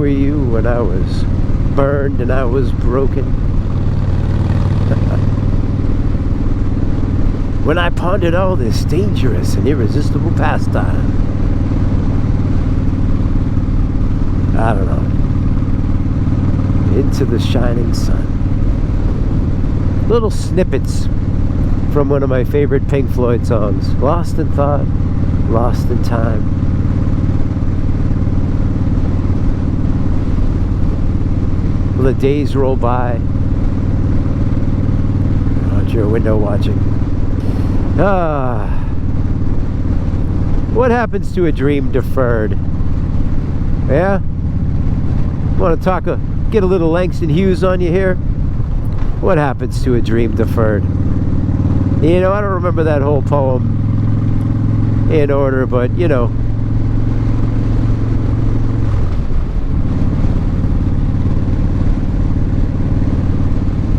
were you when I was burned and I was broken? When I pondered all this dangerous and irresistible pastime. I don't know. Into the shining sun. Little snippets from one of my favorite Pink Floyd songs. Lost in thought, lost in time. The days roll by. Out your window watching. What happens to a dream deferred? Yeah? Want to get a little Langston Hughes on you here? What happens to a dream deferred? You know, I don't remember that whole poem in order, but you know.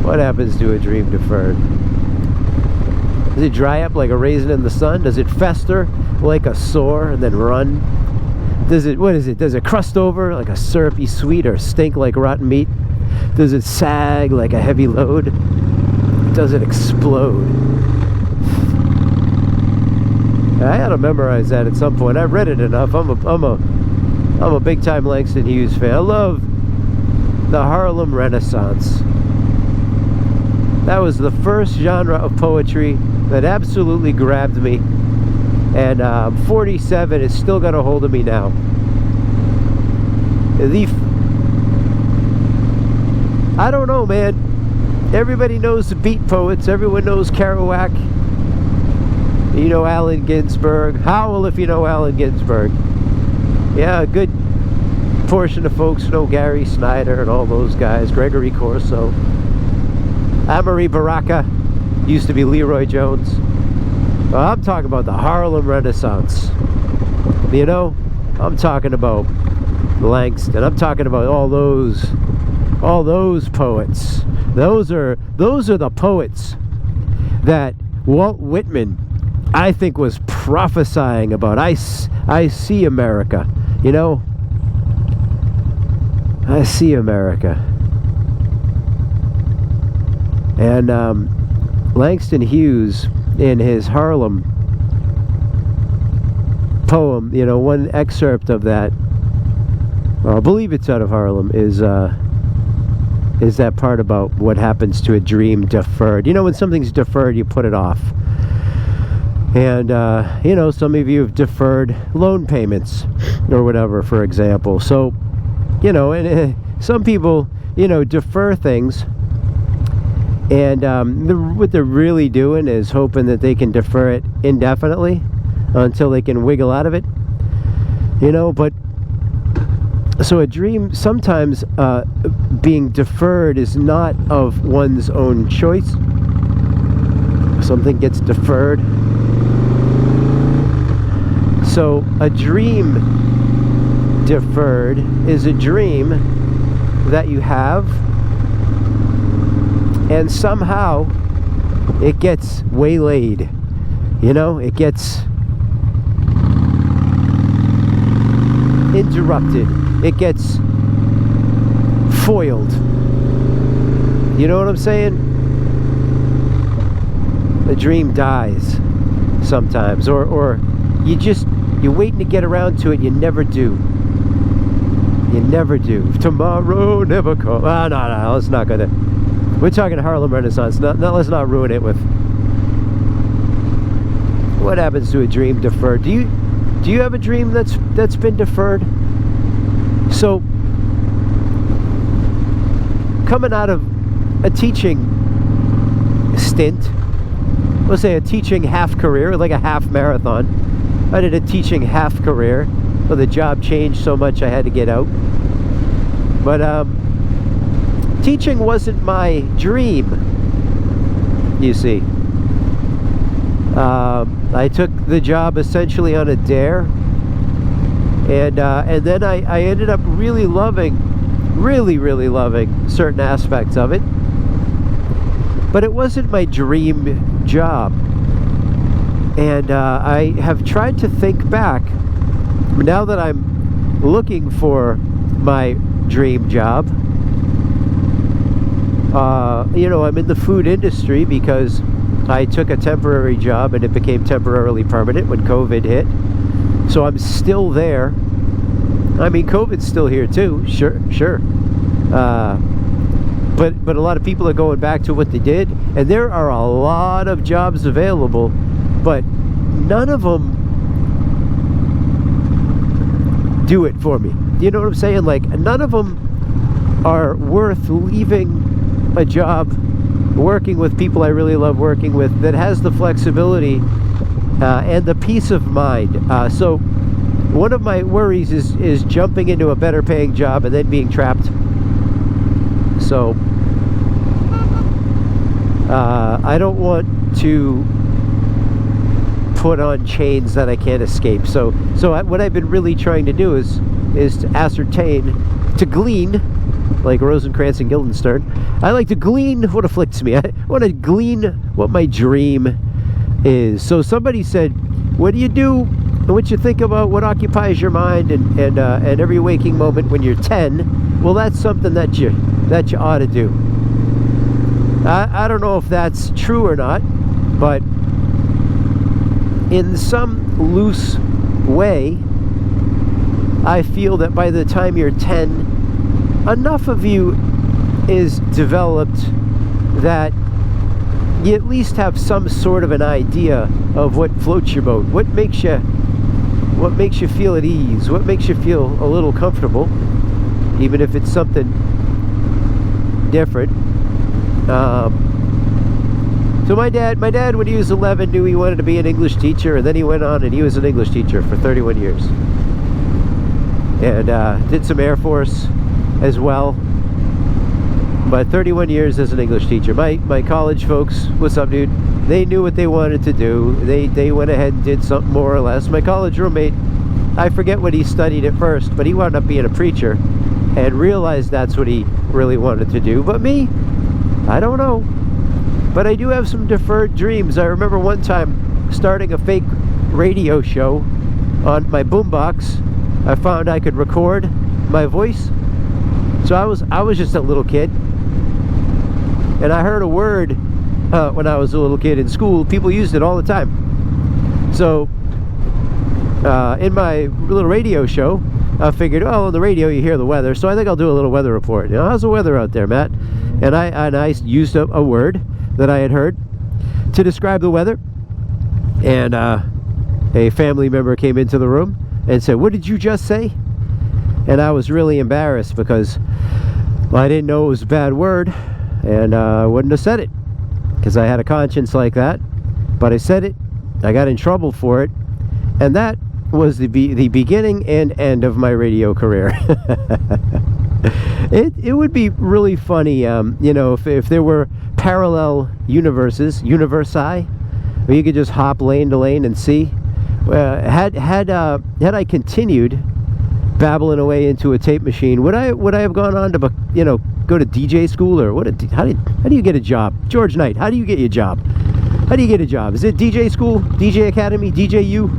What happens to a dream deferred? Does it dry up like a raisin in the sun? Does it fester like a sore and then run? Does it, what is it? Does it crust over like a syrupy sweet or stink like rotten meat? Does it sag like a heavy load? Does it explode? I had to memorize that at some point. I read it enough. I'm a big time Langston Hughes fan. I love the Harlem Renaissance. That was the first genre of poetry that absolutely grabbed me, and 47 is still got a hold of me now. I don't know, man. Everybody knows the beat poets. Everyone knows Kerouac. You know Allen Ginsberg. Howl if you know Allen Ginsberg. Yeah, a good portion of folks know Gary Snyder and all those guys. Gregory Corso. Amory Baraka. Used to be Leroy Jones. Well, I'm talking about the Harlem Renaissance. You know, I'm talking about Langston. I'm talking about all those poets. Those are the poets that Walt Whitman, I think, was prophesying about. I see America. You know, I see America. And Langston Hughes, in his Harlem poem, you know, one excerpt of that, I believe it's out of Harlem, is that part about what happens to a dream deferred. You know, when something's deferred, you put it off. And, you know, some of you have deferred loan payments or whatever, for example. So, you know, and some people, you know, defer things. And what they're really doing is hoping that they can defer it indefinitely until they can wiggle out of it. You know, but so a dream sometimes being deferred is not of one's own choice. Something gets deferred. So a dream deferred is a dream that you have, and somehow it gets waylaid. You know, it gets interrupted. It gets foiled. You know what I'm saying? The dream dies sometimes, or you're waiting to get around to it. You never do. You never do. Tomorrow never comes. No, let's not go there. We're talking Harlem Renaissance. No, let's not ruin it with what happens to a dream deferred. Do you have a dream that's been deferred? So, coming out of a teaching stint, let's say a teaching half career, like a half marathon. I did a teaching half career. Well, the job changed so much I had to get out. But teaching wasn't my dream, you see. I took the job essentially on a dare, and then I ended up really loving certain aspects of it, but it wasn't my dream job. And I have tried to think back now that I'm looking for my dream job. You know, I'm in the food industry because I took a temporary job and it became temporarily permanent when COVID hit. So I'm still there. I mean, COVID's still here too, sure. But a lot of people are going back to what they did, and there are a lot of jobs available, but none of them do it for me. You know what I'm saying? Like, none of them are worth leaving a job, working with people I really love working with, that has the flexibility and the peace of mind. So one of my worries is jumping into a better paying job and then being trapped. So I don't want to put on chains that I can't escape. So what I've been really trying to do is to ascertain, to glean, like Rosencrantz and Guildenstern. I like to glean what afflicts me. I want to glean what my dream is. So somebody said, what do you do, what you think about, what occupies your mind and every waking moment when you're 10? Well, that's something that you ought to do. I don't know if that's true or not, but in some loose way, I feel that by the time you're 10, enough of you is developed that you at least have some sort of an idea of what floats your boat, what makes you feel at ease, what makes you feel a little comfortable, even if it's something different. So my dad, when he was 11, knew he wanted to be an English teacher, and then he went on and he was an English teacher for 31 years. And did some Air Force as well. But 31 years as an English teacher. My college folks, what's up, dude? They knew what they wanted to do. They went ahead and did something more or less. My college roommate, I forget what he studied at first, but he wound up being a preacher and realized that's what he really wanted to do. But me, I don't know. But I do have some deferred dreams. I remember one time starting a fake radio show on my boombox. I found I could record my voice. So I was just a little kid, and I heard a word when I was a little kid in school. People used it all the time. So in my little radio show, I figured, oh, on the radio you hear the weather, so I think I'll do a little weather report. You know, how's the weather out there, Matt? And I used a word that I had heard to describe the weather, and a family member came into the room and said, what did you just say? And I was really embarrassed because, well, I didn't know it was a bad word, and I wouldn't have said it because I had a conscience like that. But I said it, I got in trouble for it, and that was the beginning and end of my radio career. It would be really funny, you know, if there were parallel universi, where you could just hop lane to lane and see. Had I continued babbling away into a tape machine, would I have gone on to, you know, go to DJ school, or how do you get a job? George Knight, how do you get your job? How do you get a job? Is it DJ school, DJ Academy, DJU?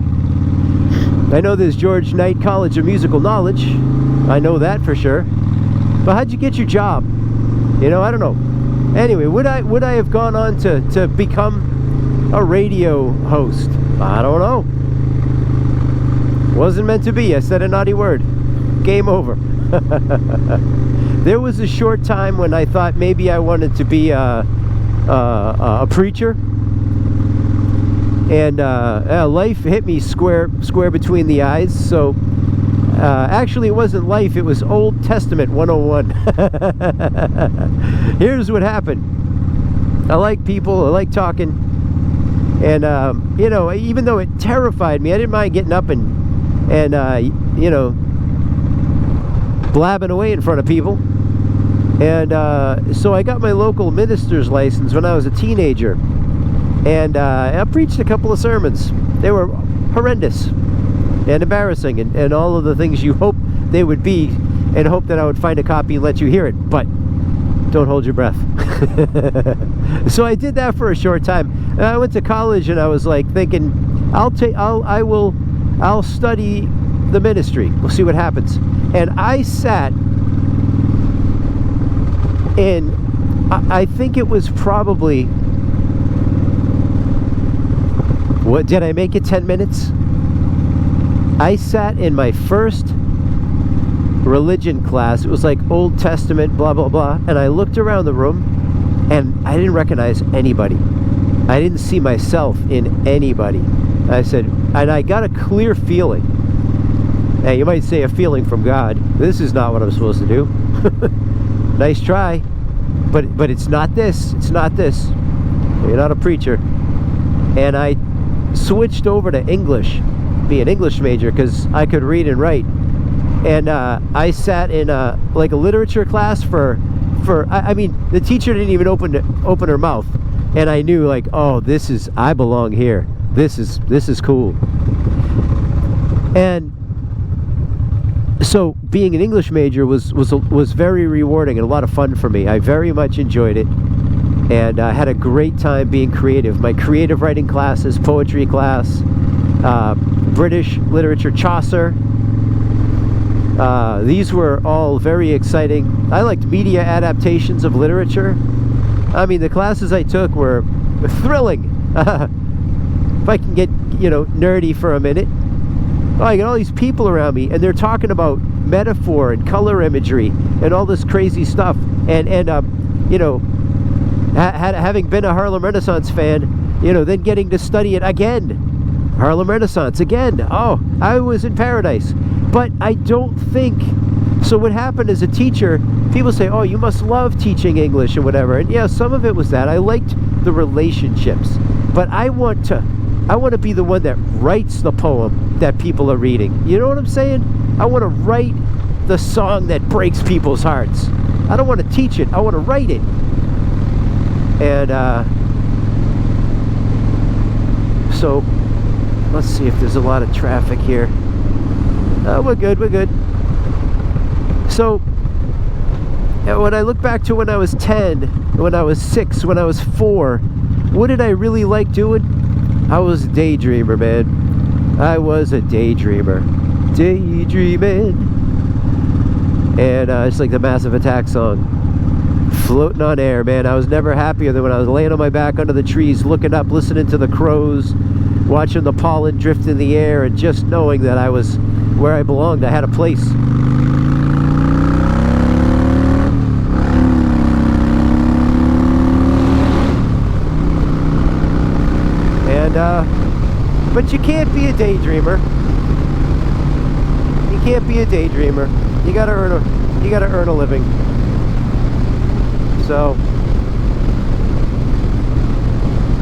I know there's George Knight College of Musical Knowledge. I know that for sure. But how'd you get your job? You know, I don't know. Anyway, would I have gone on to become a radio host? I don't know. Wasn't meant to be. I said a naughty word. Game over. There was a short time when I thought maybe I wanted to be a preacher, and life hit me square between the eyes. So actually, it wasn't life. It was Old Testament 101. Here's what happened. I like people. I like talking, and you know, even though it terrified me, I didn't mind getting up and you know, blabbing away in front of people. And so I got my local minister's license when I was a teenager, and I preached a couple of sermons. They were horrendous and embarrassing, and all of the things you hope they would be, and hope that I would find a copy and let you hear it. But don't hold your breath. So I did that for a short time, and I went to college, and I was like thinking, I'll study the ministry. We'll see what happens. And I sat And I think it was probably, what, did I make it 10 minutes? I sat in my first religion class. It was like Old Testament, blah, blah, blah. And I looked around the room and I didn't recognize anybody. I didn't see myself in anybody. I said, and I got a clear feeling. Hey, you might say a feeling from God. This is not what I'm supposed to do. Nice try. But it's not this. It's not this. You're not a preacher. And I switched over to English, be an English major, because I could read and write. And I sat in like a literature class for I mean, the teacher didn't even open her mouth, and I knew, like, oh, I belong here. This is cool. And so being an English major was very rewarding and a lot of fun for me. I very much enjoyed it, and I had a great time being creative. My creative writing classes, poetry class, British literature, Chaucer. These were all very exciting. I liked media adaptations of literature. I mean, the classes I took were thrilling. If I can get, nerdy for a minute. Oh, I got all these people around me, and they're talking about metaphor and color imagery and all this crazy stuff. And having been a Harlem Renaissance fan, then getting to study it again. Harlem Renaissance again. Oh, I was in paradise. But I don't think... So what happened as a teacher, people say, oh, you must love teaching English or whatever. And yeah, some of it was that. I liked the relationships. But I want to be the one that writes the poem that people are reading. You know what I'm saying? I want to write the song that breaks people's hearts. I don't want to teach it. I want to write it. And so let's see if there's a lot of traffic here. We're good. So when I look back to when I was 10, when I was 6, when I was 4, what did I really like doing? I was a daydreamer, man. I was a daydreamer. Daydreaming. And it's like the Massive Attack song. Floating on air, man. I was never happier than when I was laying on my back under the trees, looking up, listening to the crows, watching the pollen drift in the air, and just knowing that I was where I belonged. I had a place. And but you can't be a daydreamer. You can't be a daydreamer. You gotta earn a living. So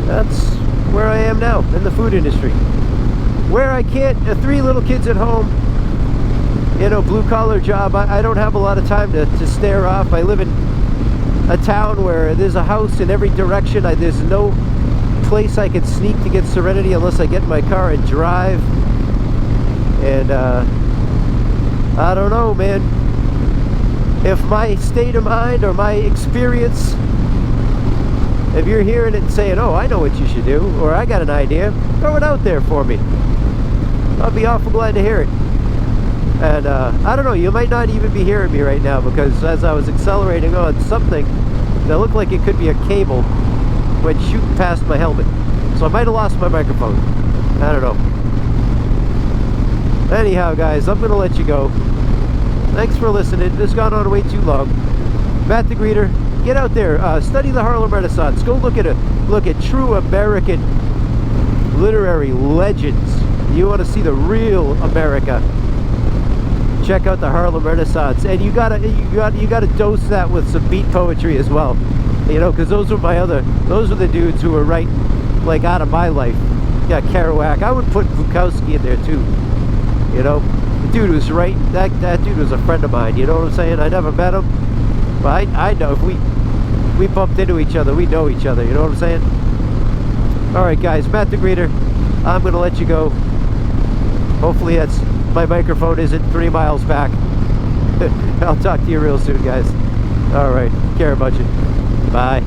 that's where I am now, in the food industry, where I can't, 3 little kids at home, blue collar job. I don't have a lot of time to stare off. I live in a town where there's a house in every direction. There's no place I can sneak to get serenity unless I get in my car and drive. And I don't know, man. If my state of mind or my experience, if you're hearing it and saying, oh, I know what you should do, or I got an idea, throw it out there for me. I'll be awful glad to hear it. And I don't know, you might not even be hearing me right now, because as I was accelerating on something that looked like it could be a cable, went shooting past my helmet. So I might have lost my microphone. I don't know. Anyhow, guys, I'm going to let you go. Thanks for listening. This has gone on way too long. Matt the Greeter, get out there. Study the Harlem Renaissance. Go look at true American literary legends. You want to see the real America. Check out the Harlem Renaissance, and you gotta dose that with some beat poetry as well. Because those are the dudes who were writing, like, out of my life. Yeah, Kerouac. I would put Bukowski in there too. The dude was writing. That dude was a friend of mine. You know what I'm saying? I never met him, but I know if we bumped into each other, we know each other. You know what I'm saying? All right, guys. Matt the Greeter. I'm gonna let you go. Hopefully my microphone isn't 3 miles back. I'll talk to you real soon, guys. All right. Care about you. Bye.